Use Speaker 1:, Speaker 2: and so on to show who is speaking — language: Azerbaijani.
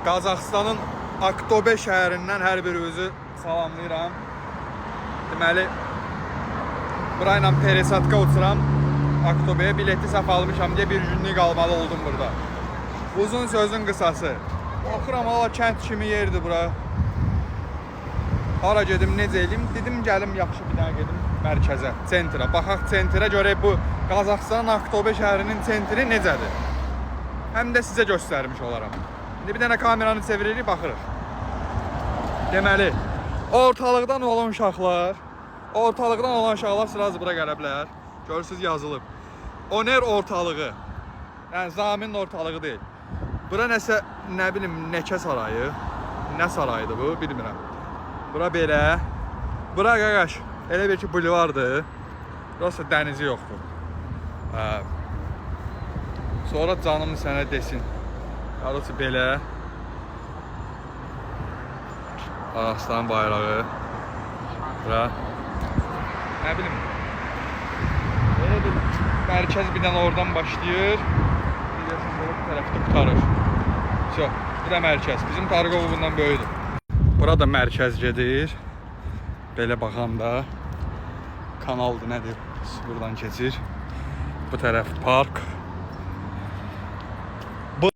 Speaker 1: Qazaxıstanın Aktobe şəhərindən hər birinizi salamlayıram. Deməli, burayla Peresadka uçuram. Aktobe'ye bileti səhv almışam deyə bir günlük qalmalı oldum burada. Uzun sözün qısası. Baxıram, hala kənd kimi yerdir bura. Hara gedim, necə eləyim? Dedim, gəlim yaxşı bir dənə gedim mərkəzə, sentra. Baxaq sentra, görək bu Qazaxıstanın Aktobe şəhərinin sentri necədir? Həm də sizə göstərmiş olaram. İndi bir dənə kameranı çeviririk, baxırıq. Deməli, ortalıqdan olan uşaqlar sırası bura gələ bilər. Görürsünüz, yazılıb. Oner ortalığı. Yəni, Zaminin ortalığı deyil. Bura nəsə, nə bilim, Nəkə sarayı. Nə sarayıdır bu, bilmirəm. Bura belə. Bura qaqaş, elə bir ki, bulvardır. Burası dənizi yoxdur. Sonra canım sənə desin. Arası belə. Qazaxıstan bayrağı. Bura. Nə bilim. Belə bir mərkəz bir dənə oradan başlayır. Biliyorsun, bu tərəfdə qutarır. Bura mərkəz. Bizim Targov bundan böyüdür. Burada mərkəz gedir. Belə baxam da. Kanaldır, nədir? Buradan keçir. Bu tərəf park.